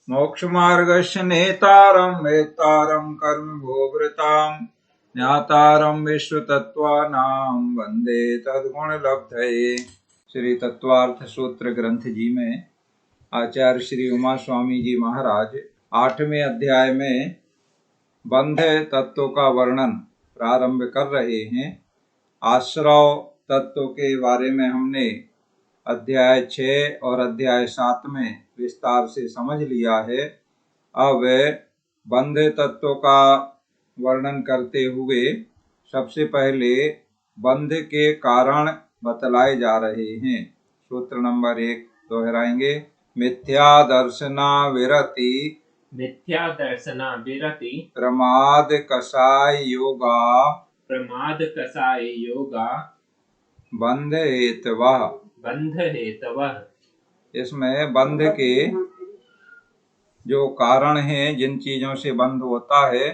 मोक्षमार्गस्य नेतारं वेत्तारं कर्मभोवृतां ज्ञातारं विश्वतत्त्वानां वन्दे तद्गुणलब्धये। श्री तत्वार्थ सूत्र ग्रंथ जी में आचार्य श्री उमा स्वामी जी महाराज 8वें अध्याय में बंध तत्व का वर्णन प्रारंभ कर रहे हैं। आश्रव तत्व के बारे में हमने अध्याय 6 और अध्याय 7 में विस्तार से समझ लिया है। अब बंध तत्व का वर्णन करते हुए सबसे पहले बंध के कारण बतलाए जा रहे हैं। सूत्र नंबर 1 दोहराएंगे। मिथ्या दर्शना विरति प्रमाद कषाय योगा बंध हेतवः। इसमें बंध के जो कारण हैं, जिन चीजों से बंध होता है,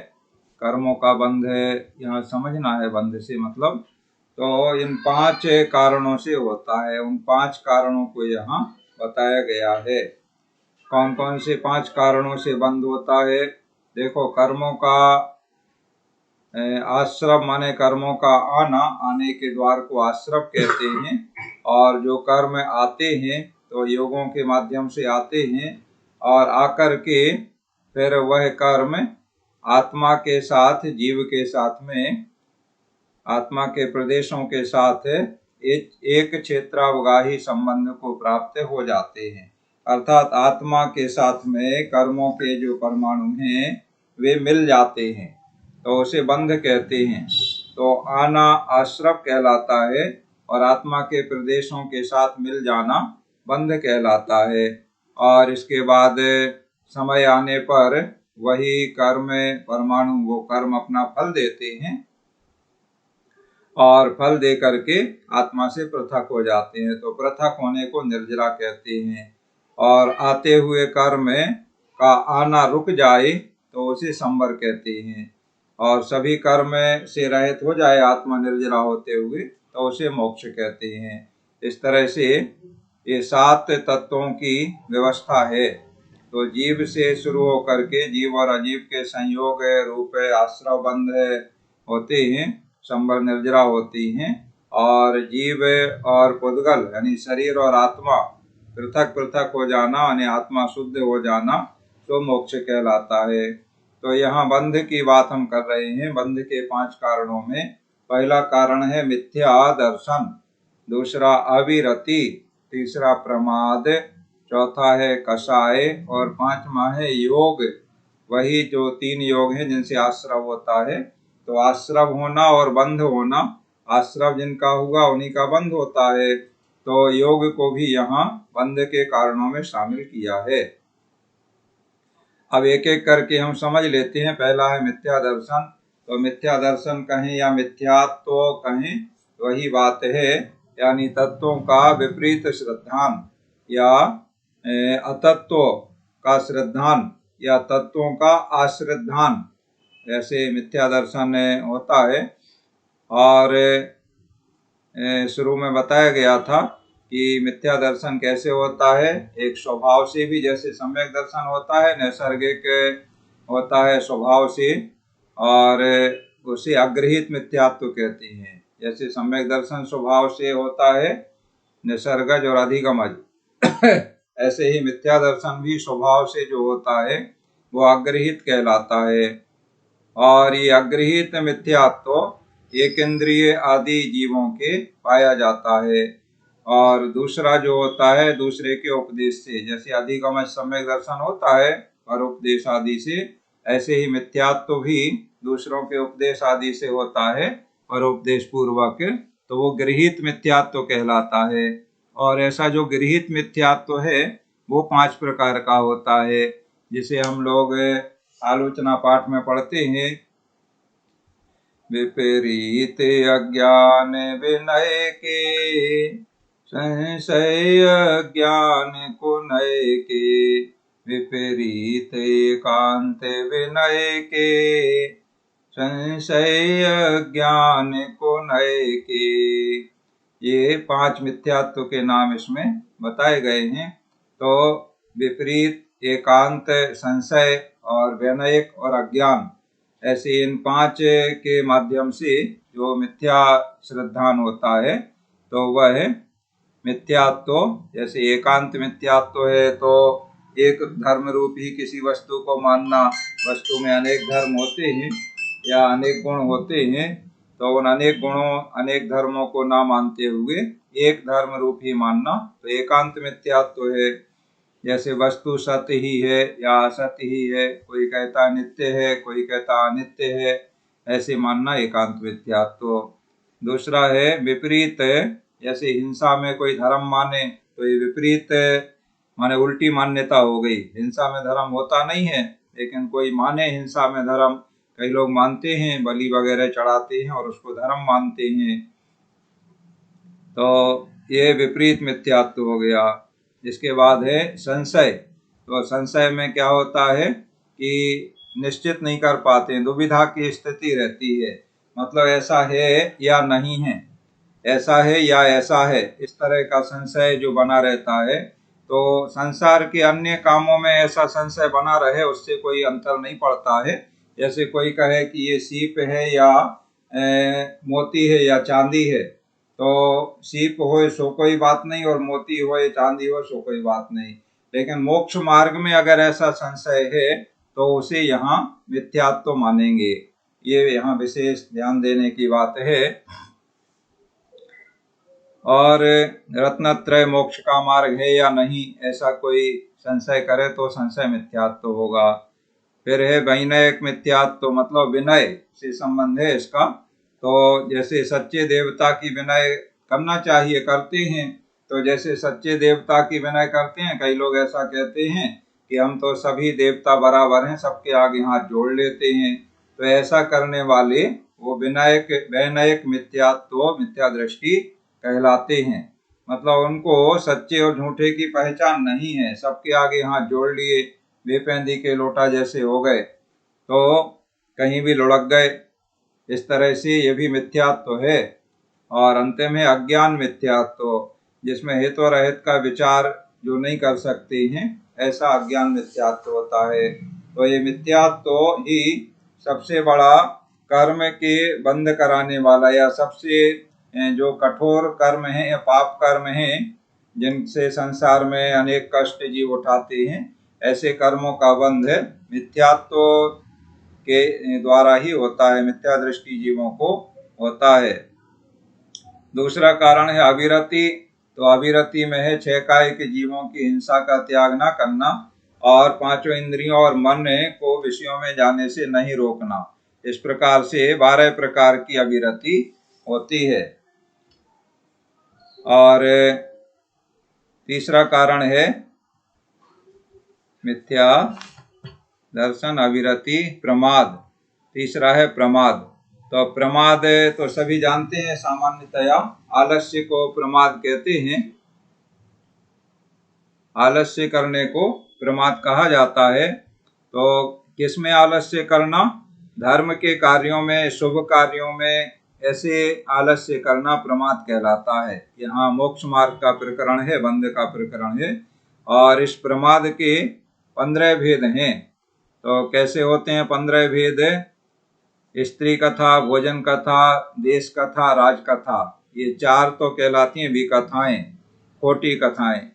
कर्मों का बंध यहाँ समझना है। बंध से मतलब तो इन 5 कारणों से होता है। उन 5 कारणों को यहाँ बताया गया है। कौन कौन से 5 कारणों से बंध होता है? देखो, कर्मों का आश्रव माने कर्मों का आना, आने के द्वार को आश्रव कहते हैं। और जो कर्म आते हैं तो योगों के माध्यम से आते हैं और आकर के फिर वह कर्म आत्मा के साथ, जीव के साथ में, आत्मा के प्रदेशों के साथ एक क्षेत्रावगाही संबंध को प्राप्त हो जाते हैं। अर्थात आत्मा के साथ में कर्मों के जो परमाणु हैं वे मिल जाते हैं, तो उसे बंध कहते हैं। तो आना आश्रव कहलाता है और आत्मा के प्रदेशों के साथ मिल जाना बंध कहलाता है। और इसके बाद समय आने पर वही कर्म परमाणु वो कर्म अपना फल देते हैं और फल दे करके आत्मा से पृथक हो जाते हैं। तो पृथक होने को निर्जरा कहते हैं। और आते हुए कर्म का आना रुक जाए तो उसे संवर कहते हैं। और सभी कर्म से रहित हो जाए आत्मा निर्जरा होते हुए तो उसे मोक्ष कहते हैं। इस तरह से ये 7 तत्वों की व्यवस्था है। तो जीव से शुरू होकर के जीव और अजीव के संयोग रूप आश्रव बंध होते हैं, संवर निर्जरा होती हैं। और जीव और पुद्गल यानी शरीर और आत्मा पृथक पृथक हो जाना यानी आत्मा शुद्ध हो जाना तो मोक्ष कहलाता है। तो यहाँ बंध की बात हम कर रहे हैं। बंध के 5 कारणों में पहला कारण है मिथ्या दर्शन, दूसरा अविरति, तीसरा प्रमाद, चौथा है कषाय और 5वां है योग। वही जो 3 योग हैं जिनसे आश्रव होता है। तो आश्रव होना और बंध होना, आश्रव जिनका हुआ उन्हीं का बंध होता है। तो योग को भी यहाँ बंध के कारणों में शामिल किया है। अब एक एक करके हम समझ लेते हैं। पहला है मिथ्या दर्शन। तो मिथ्या दर्शन कहें या मिथ्यात्व कहें, वही बात है, यानी तत्वों का विपरीत श्रद्धान या अतत्व का श्रद्धान या तत्वों का आश्रद्धान, ऐसे मिथ्या दर्शन होता है। और शुरू में बताया गया था कि मिथ्या दर्शन कैसे होता है। एक स्वभाव से भी, जैसे सम्यक दर्शन होता है, नैसर्गिक होता है स्वभाव से, और उसे अग्रहित मिथ्यात्व कहते हैं। जैसे सम्यक दर्शन स्वभाव से होता है, निसर्गज और अधिगमज, ऐसे ही मिथ्या दर्शन भी स्वभाव से जो होता है वो अग्रहित कहलाता है। और ये अग्रहित मिथ्यात्व एक इंद्रिय आदि जीवों के पाया जाता है। और दूसरा जो होता है दूसरे के उपदेश से, जैसे अधिगमज सम्यक दर्शन होता है और उपदेश आदि से, ऐसे ही मिथ्यात्व भी दूसरों के उपदेश आदि से होता है और उपदेश पूर्वक, तो वो गृहीत मिथ्यात्व कहलाता है। और ऐसा जो गृहीत मिथ्यात्व है वो 5 प्रकार का होता है, जिसे हम लोग आलोचना पाठ में पढ़ते हैं। विपरीत अज्ञान विनय के, संशय ज्ञान को नय के, विपरीत एकांत विनय के, संशय ज्ञान को नय के। ये 5 मिथ्यात्व के नाम इसमें बताए गए हैं। तो विपरीत एकांत, संशय और वैनयिक और अज्ञान, ऐसे इन 5 के माध्यम से जो मिथ्या श्रद्धान होता है तो वह मिथ्यात्व, जैसे एकांत मिथ्यात्व है तो एक धर्म रूपी किसी वस्तु को मानना, वस्तु में अनेक धर्म होते हैं या अनेक गुण होते हैं, तो उन अनेक गुणों अनेक धर्मों को ना मानते हुए एक धर्म रूपी मानना तो एकांत मिथ्यात्व है। जैसे वस्तु सत्य ही है या असत्य ही है, कोई कहता नित्य है कोई कहता अनित्य है, ऐसे मानना एकांत मिथ्यात्व। दूसरा है विपरीत, जैसे हिंसा में कोई धर्म माने तो ये विपरीत माने उल्टी मान्यता हो गई। हिंसा में धर्म होता नहीं है लेकिन कोई माने हिंसा में धर्म, कई लोग मानते हैं, बलि वगैरह चढ़ाते हैं और उसको धर्म मानते हैं, तो ये विपरीत मिथ्यात्व हो गया। इसके बाद है संशय। तो संशय में क्या होता है कि निश्चित नहीं कर पाते, दुविधा की स्थिति रहती है, मतलब ऐसा है या नहीं है, ऐसा है या ऐसा है, इस तरह का संशय जो बना रहता है। तो संसार के अन्य कामों में ऐसा संशय बना रहे उससे कोई अंतर नहीं पड़ता है। जैसे कोई कहे कि ये सीप है या मोती है या चांदी है, तो सीप हो सो कोई बात नहीं और मोती हो चांदी हो सो कोई बात नहीं, लेकिन मोक्ष मार्ग में अगर ऐसा संशय है तो उसे यहाँ मिथ्यात्व मानेंगे। ये यहाँ विशेष ध्यान देने की बात है। और रत्नत्रय मोक्ष का मार्ग है या नहीं, ऐसा कोई संशय करे तो संशय मिथ्यात्व होगा। फिर है वैनयिक मिथ्यात्व, मतलब विनय से संबंध है इसका। तो जैसे सच्चे देवता की विनय करना चाहिए, करते हैं, तो जैसे सच्चे देवता की विनय करते हैं, कई लोग ऐसा कहते हैं कि हम तो सभी देवता बराबर हैं, सबके आगे हाथ जोड़ लेते हैं, तो ऐसा करने वाले वो वैनयिक मिथ्यात्व, मिथ्या दृष्टि कहलाते हैं। मतलब उनको सच्चे और झूठे की पहचान नहीं है, सबके आगे हाथ जोड़ लिए, बेपेंदी के लोटा जैसे हो गए, तो कहीं भी लुढ़क गए, इस तरह से ये भी मिथ्यात्व है। और अंत में अज्ञान मिथ्यात्व, जिसमें हित और अहित का विचार जो नहीं कर सकते हैं, ऐसा अज्ञान मिथ्यात्व होता है। तो ये मिथ्यात्व ही सबसे बड़ा कर्म के बंद कराने वाला या सबसे जो कठोर कर्म है या पाप कर्म है, जिनसे संसार में अनेक कष्ट जीव उठाते हैं, ऐसे कर्मों का बंध मिथ्यात्व के द्वारा ही होता है, मिथ्या दृष्टि जीवों को होता है। दूसरा कारण है अविरति। तो अविरति में है 6 कायिक जीवों की हिंसा का त्याग न करना और 5 इंद्रियों और मन को विषयों में जाने से नहीं रोकना। इस प्रकार से 12 प्रकार की अविरति होती है। और तीसरा कारण है मिथ्या दर्शन, अविरति, प्रमाद। तीसरा है प्रमाद। तो प्रमाद तो सभी जानते हैं, सामान्यतया आलस्य को प्रमाद कहते हैं। आलस्य करने को प्रमाद कहा जाता है। तो किसमें आलस्य करना? धर्म के कार्यों में, शुभ कार्यों में ऐसे आलस्य करना प्रमाद कहलाता है। यहाँ मोक्ष मार्ग का प्रकरण है, बंध का प्रकरण है, और इस प्रमाद के 15 भेद हैं। तो कैसे होते हैं 15 भेद? स्त्री कथा, भोजन कथा, देश कथा, राज कथा, ये 4 तो कहलाती हैं विकथाएं, खोटी कथाएं।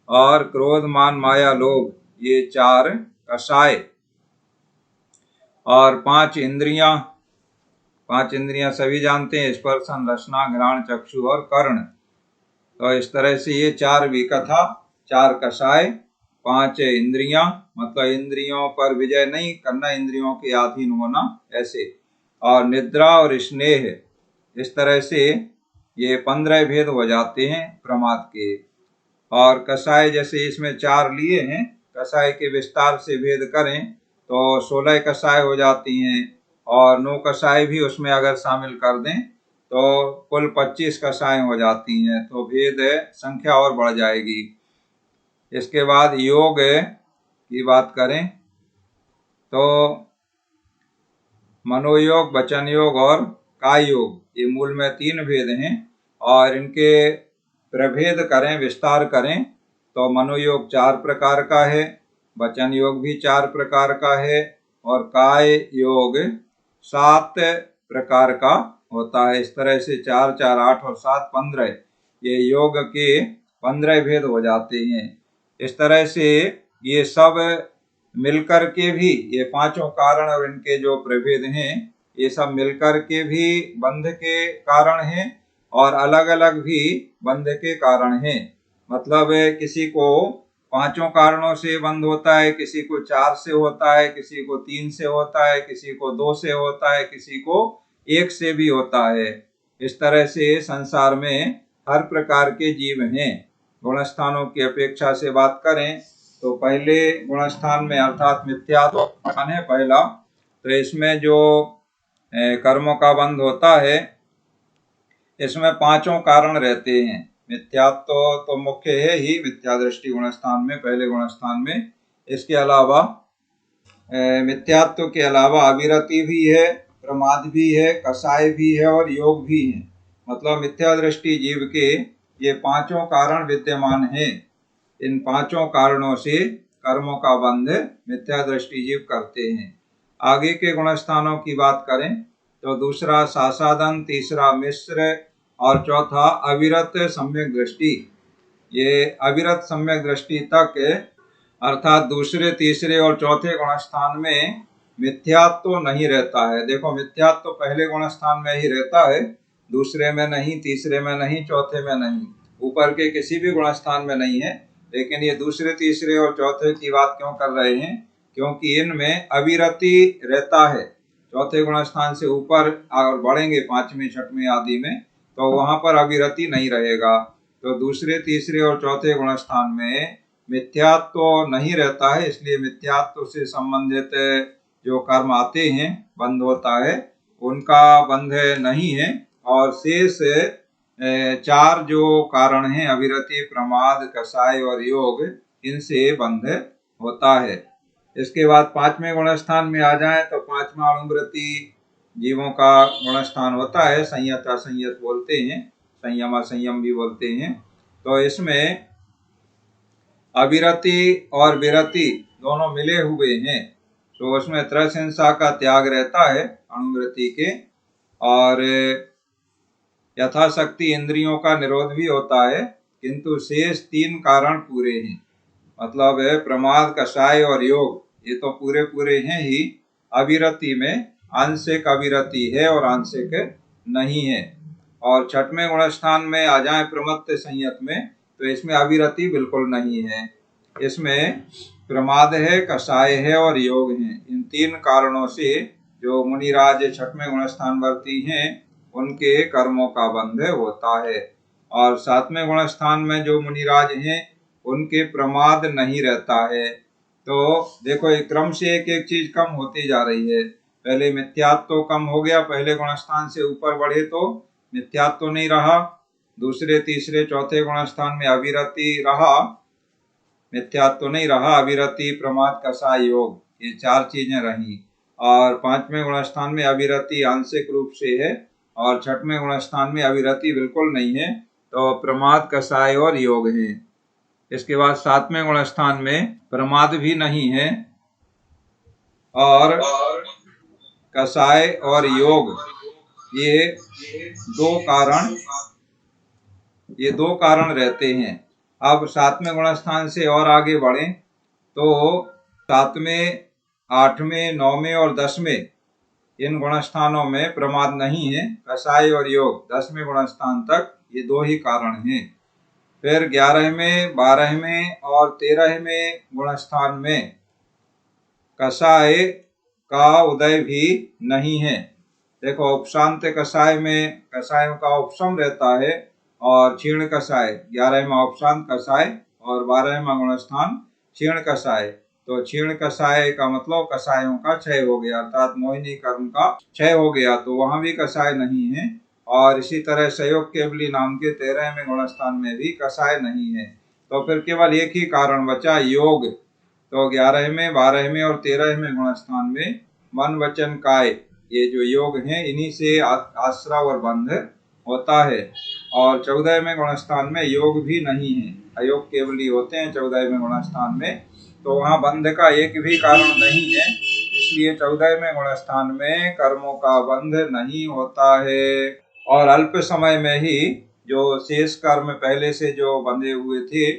और क्रोध, मान, माया, लोभ, ये 4 कषाय। और 5 इंद्रियां, 5 इंद्रियां सभी जानते हैं, स्पर्शन, रसना, घ्राण, चक्षु और कर्ण। तो इस तरह से ये 4 विकथा, 4 कषाय, 5 इंद्रियां, मतलब इंद्रियों पर विजय नहीं करना, इंद्रियों के अधीन होना, ऐसे। और निद्रा और स्नेह, इस तरह से ये 15 भेद हो जाते हैं प्रमाद के। और कषाय जैसे इसमें 4 लिए हैं, कषाय के विस्तार से भेद करें तो 16 कषाय हो जाती हैं, और 9 कषाय भी उसमें अगर शामिल कर दें तो कुल 25 कषाय हो जाती हैं। तो भेद संख्या और बढ़ जाएगी। इसके बाद योग की बात करें तो मनोयोग, वचन योग और काय योग, ये मूल में 3 भेद हैं। और इनके प्रभेद करें, विस्तार करें तो मनोयोग 4 प्रकार का है, वचन योग भी 4 प्रकार का है और काय योग 7 प्रकार का होता है। इस तरह से 4 4 8 और 7 15 ये योग के 15 भेद हो जाते हैं। इस तरह से ये सब मिलकर के भी ये पांचों कारण और इनके जो प्रभेद हैं ये सब मिलकर के भी बंध के कारण हैं और अलग अलग भी बंध के कारण हैं। मतलब किसी को पांचों कारणों से बंध होता है, किसी को 4 से होता है, किसी को 3 से होता है, किसी को 2 से होता है, किसी को 1 से भी होता है। इस तरह से संसार में हर प्रकार के जीव हैं। गुणस्थानों की अपेक्षा से बात करें तो पहले गुणस्थान में अर्थात मिथ्यात्व है पहला, तो इसमें जो कर्मों का बंध होता है इसमें पांचों कारण रहते हैं। मिथ्यात्व तो मुख्य है ही मिथ्या दृष्टि गुणस्थान में, पहले गुणस्थान में। इसके अलावा मिथ्यात्व के अलावा अविरति भी है, प्रमाद भी है, कसाय भी है और योग भी है। मतलब मिथ्या दृष्टि जीव के ये पांचों कारण विद्यमान हैं। इन पांचों कारणों से कर्मों का बंध मिथ्या दृष्टि जीव करते हैं। आगे के गुणस्थानों की बात करें तो दूसरा सासादन, तीसरा मिश्र और चौथा अविरत सम्यक दृष्टि। ये अविरत सम्यक दृष्टि तक अर्थात दूसरे, तीसरे और चौथे गुणस्थान में मिथ्यात्व तो नहीं रहता है। देखो मिथ्यात्व तो पहले गुणस्थान में ही रहता है, दूसरे में नहीं, तीसरे में नहीं, चौथे में नहीं, ऊपर के किसी भी गुणस्थान में नहीं है। लेकिन ये दूसरे, तीसरे और चौथे की बात क्यों कर रहे हैं? क्योंकि इनमें अविरति रहता है। चौथे गुणस्थान से ऊपर और बढ़ेंगे 5वें, 6वें आदि में तो वहां पर अविरति नहीं रहेगा। तो दूसरे, तीसरे और चौथे गुणस्थान में मिथ्यात्व तो नहीं रहता है, इसलिए मिथ्यात्व से संबंधित जो कर्म आते हैं बंध होता है उनका बंध नहीं है। और शेष 4 जो कारण हैं अविरति, प्रमाद, कसाय और योग, इनसे बंध होता है। इसके बाद 5वें गुणस्थान में आ जाएं तो 5वां अणुव्रति जीवों का गुणस्थान होता है। संयत असंयत बोलते हैं, संयम असंयम भी बोलते हैं। तो इसमें अविरति और विरति दोनों मिले हुए हैं। तो उसमें त्रयसंसा का त्याग रहता है अणुव्रति के, और यथाशक्ति इंद्रियों का निरोध भी होता है, किंतु शेष 3 कारण पूरे हैं। मतलब है प्रमाद, कसाय और योग, ये तो पूरे पूरे हैं ही। अविरति में आंशिक अविरति है और आंशिक नहीं है। और 6वें गुणस्थान में आ जाए प्रमत्त संयत में तो इसमें अविरति बिल्कुल नहीं है। इसमें प्रमाद है, कसाय है और योग है। इन 3 कारणों से जो मुनिराज 6वें गुणस्थान वर्ती हैं उनके कर्मों का बंध होता है। और 7वें गुणस्थान में जो मुनिराज हैं उनके प्रमाद नहीं रहता है। तो देखो एक क्रम से एक एक चीज कम होती जा रही है। पहले मिथ्यात्व तो कम हो गया, पहले गुणस्थान से ऊपर बढ़े तो मिथ्यात्व तो नहीं रहा। दूसरे, तीसरे, चौथे गुणस्थान में अविरति रहा, मिथ्यात्व तो नहीं रहा। अविरति, प्रमाद, कसाय, योग, ये 4 चीजें रही। और 5वें गुणस्थान में अविरति आंशिक रूप से है और 6वें गुणस्थान में अविरति बिल्कुल नहीं है, तो प्रमाद, कसाय और योग है। इसके बाद 7वें गुणस्थान में प्रमाद भी नहीं है और कसाय और योग, ये 2 कारण रहते हैं। अब 7वें गुणस्थान से और आगे बढ़ें तो 7वें, 8वें, 9वें और 10वें इन गुणस्थानों में प्रमाद नहीं है। कसाय और योग 10वें गुणस्थान तक ये 2 ही कारण हैं। फिर 11वें, 12वें और 13वें गुणस्थान में कसाय का उदय भी नहीं है। देखो उपशांत कसाय में कसायों का उपशम रहता है और क्षीण कसाय, 11वां उपशांत कसाय और 12वां गुणस्थान क्षीण कसाय। तो क्षीण कसाय का मतलब कसायों का क्षय हो गया, अर्थात मोहिनी कर्म का क्षय हो गया, तो वहां भी कसाय नहीं है। और इसी तरह सहयोग केवली नाम के 13वें गुणस्थान में भी कसाय नहीं है। तो फिर केवल एक ही कारण बचा, योग। तो 11वें, 12वें और 13वें गुणस्थान में मन, वचन, काय, ये जो योग हैं इन्हीं से आश्रव और बंध होता है। और 14वें गुणस्थान में योग भी नहीं है, अयोग केवल ही होते हैं 14वें गुणस्थान में, तो वहाँ बंध का एक भी कारण नहीं है, इसलिए 14वें गुणस्थान में कर्मों का बंध नहीं होता है। और अल्प समय में ही जो शेष कर्म पहले से जो बंधे हुए थे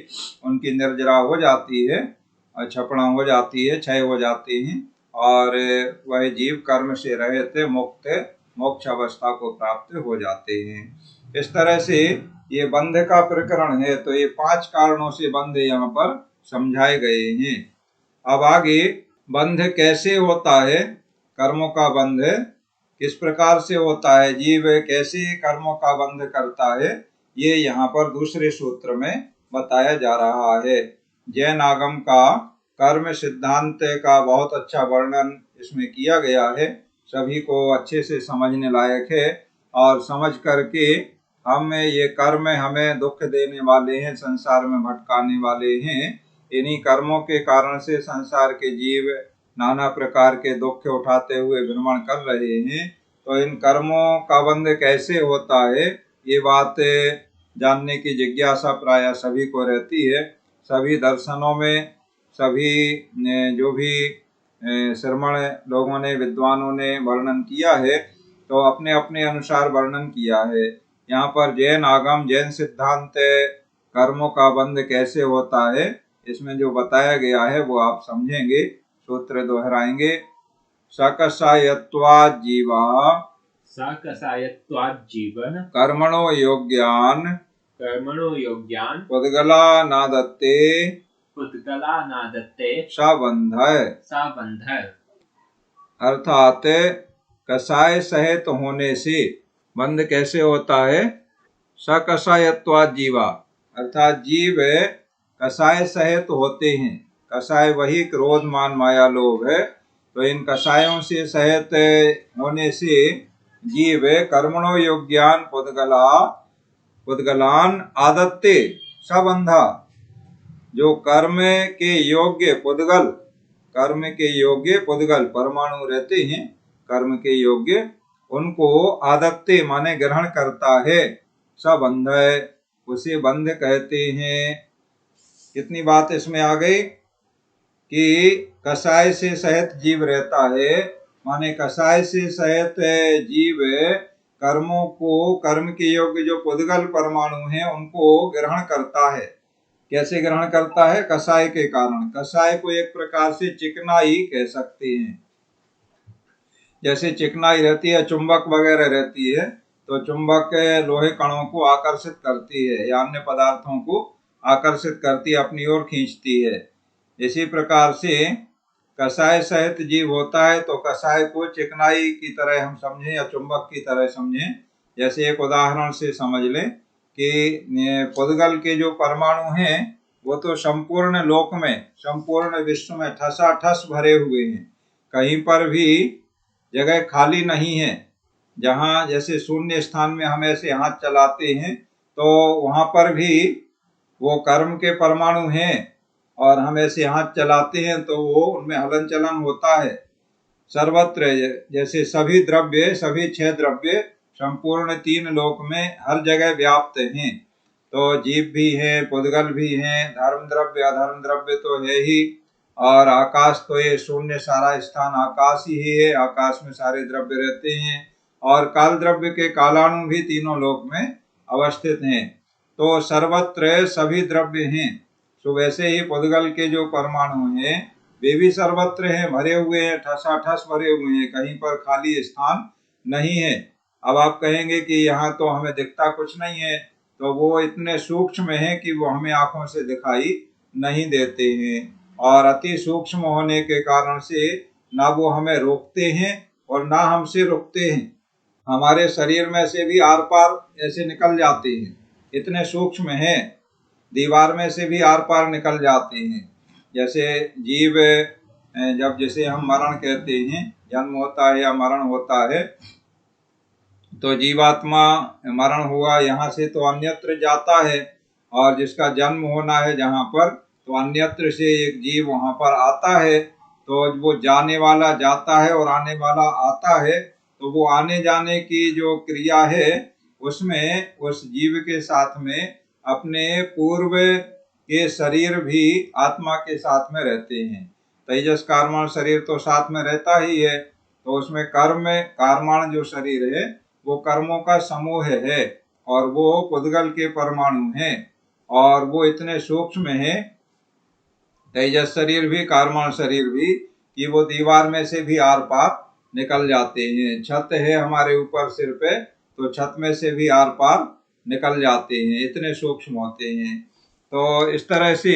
उनकी निर्जरा हो जाती है, क्षपणा हो जाती है, क्षय हो जाते हैं, और वह जीव कर्म से रहित मुक्त मोक्ष अवस्था को प्राप्त हो जाते हैं। इस तरह से ये बंध का प्रकरण है, तो ये 5 कारणों से बंध यहाँ पर समझाए गए हैं। अब आगे बंध कैसे होता है, कर्मों का बंध किस प्रकार से होता है, जीव कैसे कर्मों का बंध करता है, ये यहाँ पर दूसरे सूत्र में बताया जा रहा है। जैन आगम का कर्म सिद्धांत का बहुत अच्छा वर्णन इसमें किया गया है, सभी को अच्छे से समझने लायक है, और समझ करके हम ये कर्म हमें दुख देने वाले हैं, संसार में भटकाने वाले हैं, इन्हीं कर्मों के कारण से संसार के जीव नाना प्रकार के दुख उठाते हुए भ्रमण कर रहे हैं। तो इन कर्मों का बंध कैसे होता है, ये बात जानने की जिज्ञासा प्राय सभी को रहती है। सभी दर्शनों में सभी जो भी श्रमण लोगों ने, विद्वानों ने वर्णन किया है, तो अपने अपने अनुसार वर्णन किया है। यहाँ पर जैन आगम, जैन सिद्धांत कर्मों का बंध कैसे होता है, इसमें जो बताया गया है वो आप समझेंगे। सूत्र दोहराएंगे। सकसायत्वात् जीवा, सकसायत्वात् जीवन, कर्मणो योग्यान, कर्मणो योग्यान, पुद्गला नादत्ते, पुद्गला नादत्ते, सबंधय, सबंधय। अर्थात कसाय सहित होने से बंध कैसे होता है। सकसायत्वात् जीवा, अर्थात जीव कसाय सहित होते हैं। कसाय वही क्रोध मान माया लोभ है, तो इन कसायों से सहित होने से जीव कर्मणो योग्यान पुद्गलान आदत्ते सबंधा, जो कर्म के योग्य पुद्गल, कर्म के योग्य पुद्गल परमाणु रहते हैं, कर्म के योग्य, उनको आदत्ते माने ग्रहण करता है, सबंध उसे बंध कहते हैं। कितनी बात इसमें आ गई कि कसाय से सहित जीव रहता है, माने कसाय से सहित जीव कर्मों को, कर्म के योग्य जो पुद्गल परमाणु हैं उनको ग्रहण करता है। कैसे ग्रहण करता है, कसाय के कारण। कसाय को एक प्रकार से चिकनाई कह सकते हैं। जैसे चिकनाई रहती है, चुंबक वगैरह रहती है, तो चुंबक लोहे कणों को आकर्षित करती है या अन्य पदार्थों को आकर्षित करती है, अपनी ओर खींचती है। इसी प्रकार से कसाय सहित जीव होता है, तो कसाय को चिकनाई की तरह हम समझें या चुंबक की तरह समझें। जैसे एक उदाहरण से समझ लें कि पुद्गल के जो परमाणु हैं वो तो संपूर्ण लोक में, संपूर्ण विश्व में ठसाठस भरे हुए हैं, कहीं पर भी जगह खाली नहीं है। जहाँ जैसे शून्य स्थान में हम ऐसे हाथ चलाते हैं तो वहाँ पर भी वो कर्म के परमाणु हैं, और हम ऐसे हाथ चलाते हैं तो वो उनमें हलन चलन होता है। सर्वत्र जैसे सभी द्रव्य, सभी 6 द्रव्य संपूर्ण 3 लोक में हर जगह व्याप्त हैं, तो जीव भी हैं, पुद्गल भी हैं, धर्म द्रव्य अधर्म द्रव्य तो है ही, और आकाश तो ये शून्य सारा स्थान आकाश ही है, आकाश में सारे द्रव्य रहते हैं, और काल द्रव्य के कालाणु भी तीनों लोक में अवस्थित हैं, तो सर्वत्र सभी द्रव्य हैं। तो वैसे ही पुद्गल के जो परमाणु हैं वे भी सर्वत्र हैं, भरे हुए हैं, ठसाठस भरे हुए हैं, कहीं पर खाली स्थान नहीं है। अब आप कहेंगे कि यहाँ तो हमें दिखता कुछ नहीं है, तो वो इतने सूक्ष्म है कि वो हमें आंखों से दिखाई नहीं देते हैं, और अति सूक्ष्म होने के कारण से ना वो हमें रोकते हैं और ना हमसे रुकते हैं। हमारे शरीर में से भी आर पार ऐसे निकल जाते हैं, इतने सूक्ष्म हैं, दीवार में से भी आर पार निकल जाते हैं। जैसे जीव जब जैसे हम मरण कहते हैं, जन्म होता है या मरण होता है, तो जीवात्मा मरण हुआ यहाँ से तो अन्यत्र जाता है, और जिसका जन्म होना है जहाँ पर, तो अन्यत्र से एक जीव वहाँ पर आता है, तो वो जाने वाला जाता है और आने वाला आता है, तो वो आने जाने की जो क्रिया है उसमें उस जीव के साथ में अपने पूर्व के शरीर भी आत्मा के साथ में रहते हैं। तेजस कारमाण शरीर तो साथ में रहता ही है, तो उसमें कर्म कारमाण जो शरीर है वो कर्मों का समूह है और वो पुद्गल के परमाणु हैं और वो इतने सूक्ष्म है, तेजस शरीर भी कारमाण शरीर भी, कि वो दीवार में से भी आर पार निकल जाते हैं। छत है हमारे ऊपर सिर पे, तो छत में से भी आर पार निकल जाते हैं, इतने सूक्ष्म होते हैं। तो इस तरह से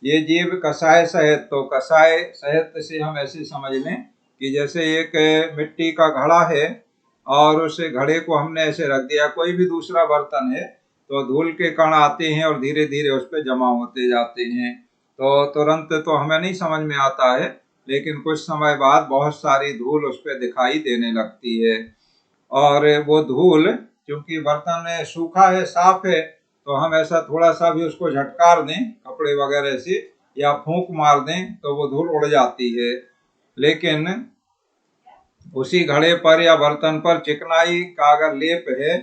ये जीव कसाय सहित, तो कसाय सहित से हम ऐसे समझ लें कि जैसे एक मिट्टी का घड़ा है और उस घड़े को हमने ऐसे रख दिया, कोई भी दूसरा बर्तन है, तो धूल के कण आते हैं और धीरे धीरे उस पर जमा होते जाते हैं। तो तुरंत तो हमें नहीं समझ में आता है, लेकिन कुछ समय बाद बहुत सारी धूल उस पर दिखाई देने लगती है। और वो धूल, क्योंकि बर्तन सूखा है, साफ है, तो हम ऐसा थोड़ा सा भी उसको झटकार दें कपड़े वगैरह से या फूंक मार दें तो वो धूल उड़ जाती है। लेकिन उसी घड़े पर या बर्तन पर चिकनाई का अगर लेप है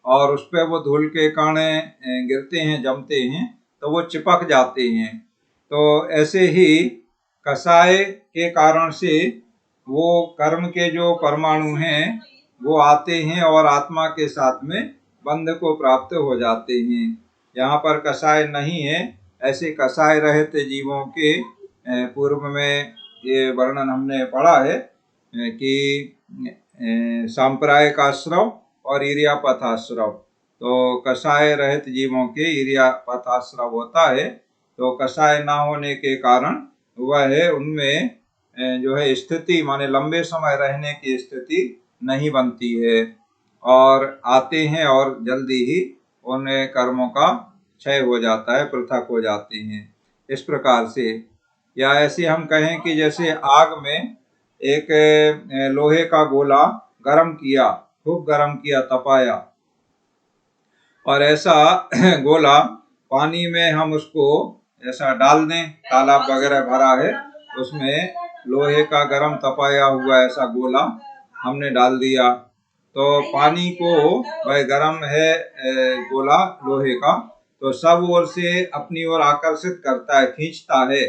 और उस पर वो धूल के कण गिरते हैं, जमते हैं, तो वो चिपक जाते हैं। तो ऐसे ही कसाय के कारण से वो कर्म के जो परमाणु हैं वो आते हैं और आत्मा के साथ में बंध को प्राप्त हो जाते हैं। यहाँ पर कसाय नहीं है, ऐसे कसाय रहित जीवों के पूर्व में ये वर्णन हमने पढ़ा है कि सांप्रायिक आश्रव और ईर्यापथाश्रव। तो कसाय रहित जीवों के ईर्यापथाश्रव होता है, तो कसाय ना होने के कारण वह उनमें जो है स्थिति, माने लंबे समय रहने की स्थिति नहीं बनती है और आते हैं और जल्दी ही उन कर्मों का क्षय हो जाता है, पृथक हो जाते हैं। इस प्रकार से, या ऐसे हम कहें कि जैसे आग में एक लोहे का गोला गरम किया, खूब गरम किया, तपाया, और ऐसा गोला पानी में हम उसको ऐसा डाल दें, तालाब वगैरह भरा है, उसमें लोहे का गरम तपाया हुआ ऐसा गोला हमने डाल दिया, तो पानी को, वह गरम है गोला लोहे का, तो सब ओर से अपनी ओर आकर्षित करता है, खींचता है,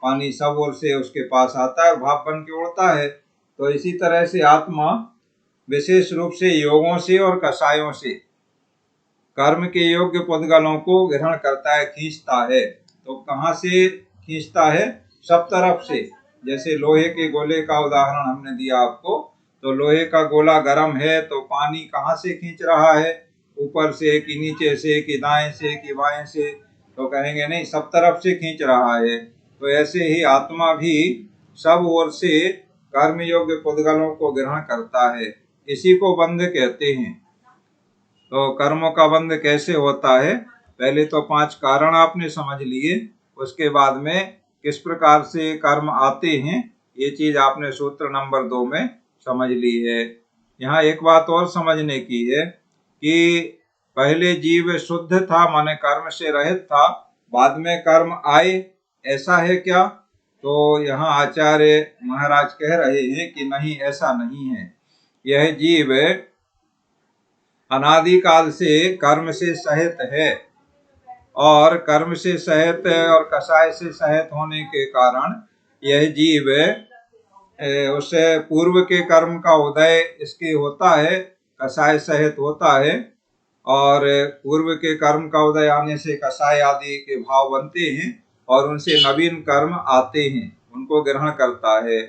पानी सब ओर से उसके पास आता है और भाप बन के उड़ता है। तो इसी तरह से आत्मा विशेष रूप से योगों से और कसायों से कर्म के योग्य पुद्गलों को ग्रहण करता है, खींचता है। तो कहाँ से खींचता है? सब तरफ से। जैसे लोहे के गोले का उदाहरण हमने दिया आपको, तो लोहे का गोला गर्म है तो पानी कहाँ से खींच रहा है? ऊपर से कि नीचे से कि दाएं से कि बाएं से? तो कहेंगे नहीं, सब तरफ से खींच रहा है। तो ऐसे ही आत्मा भी सब ओर से कर्म योग्य पुद्गलों को ग्रहण करता है, इसी को बंध कहते हैं। तो कर्मों का बंध कैसे होता है? पहले तो 5 कारण आपने समझ लिए, उसके बाद में किस प्रकार से कर्म आते हैं ये चीज आपने सूत्र नंबर 2 में समझ ली है। यहाँ एक बात और समझने की है कि पहले जीव शुद्ध था, माने कर्म से रहित था, बाद में कर्म आए, ऐसा है क्या? तो यहाँ आचार्य महाराज कह रहे हैं कि नहीं, ऐसा नहीं है। यह जीव अनादिकाल से कर्म से सहित है और कर्म से सहित और कसाय से सहित होने के कारण यह जीव उस पूर्व के कर्म का उदय इसके होता है, कसाय सहित होता है, और पूर्व के कर्म का उदय आने से कसाय आदि के भाव बनते हैं और उनसे नवीन कर्म आते हैं, उनको ग्रहण करता है।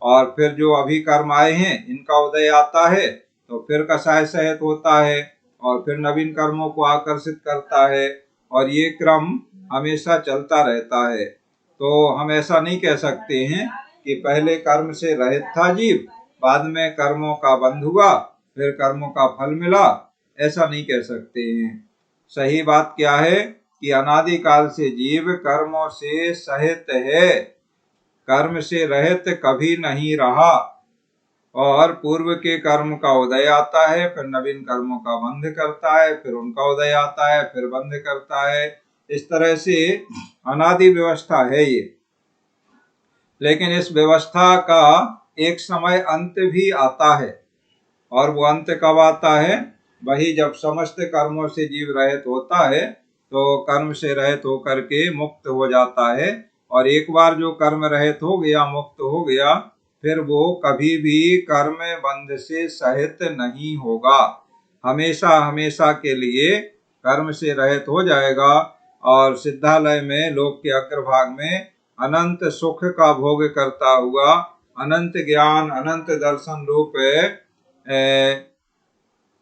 और फिर जो अभी कर्म आए हैं इनका उदय आता है तो फिर कसाय सहित होता है और फिर नवीन कर्मों को आकर्षित करता है, और ये क्रम हमेशा चलता रहता है। तो हम ऐसा नहीं कह सकते हैं कि पहले कर्म से रहित था जीव, बाद में कर्मों का बंध हुआ, फिर कर्मों का फल मिला, ऐसा नहीं कह सकते हैं। सही बात क्या है कि अनादिकाल से जीव कर्मों से सहित है, कर्म से रहित कभी नहीं रहा, और पूर्व के कर्म का उदय आता है, फिर नवीन कर्मों का बंध करता है, फिर उनका उदय आता है, फिर बंध करता है। इस तरह से अनादि व्यवस्था है ये। लेकिन इस व्यवस्था का एक समय अंत भी आता है, और वो अंत कब आता है? वही जब समस्त कर्मों से जीव रहित होता है तो कर्म से रहित होकर के मुक्त हो जाता है। और एक बार जो कर्म रहित हो गया, मुक्त हो गया, फिर वो कभी भी कर्म बंध से सहित नहीं होगा, हमेशा हमेशा के लिए कर्म से रहित हो जाएगा और सिद्धालय में लोक के अग्रभाग में अनंत सुख का भोग करता हुआ, अनंत ज्ञान अनंत दर्शन रूप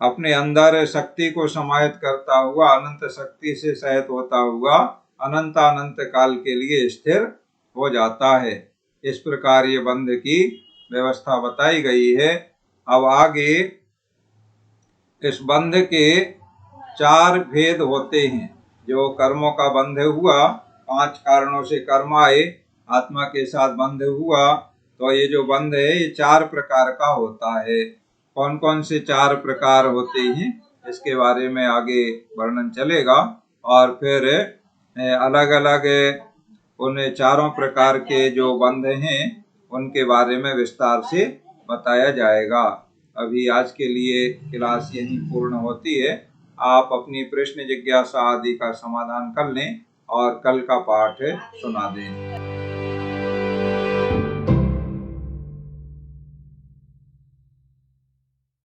अपने अंदर शक्ति को समाहित करता हुआ, अनंत शक्ति से सहित होता हुआ अनंत अनंत काल के लिए स्थिर हो जाता है। इस प्रकार ये बंध की व्यवस्था बताई गई है। अब आगे इस बंध के 4 भेद होते हैं। जो कर्मों का बंध हुआ, 5 कारणों से कर्म आए, आत्मा के साथ बंध हुआ, तो ये जो बंध है ये 4 प्रकार का होता है। कौन कौन से 4 प्रकार होते हैं इसके बारे में आगे वर्णन चलेगा और फिर अलग अलग उन 4 प्रकार के जो बंध हैं उनके बारे में विस्तार से बताया जाएगा। अभी आज के लिए क्लास यहीं पूर्ण होती है। आप अपनी प्रश्न जिज्ञासा आदि का समाधान कर लें और कल का पाठ सुना दें।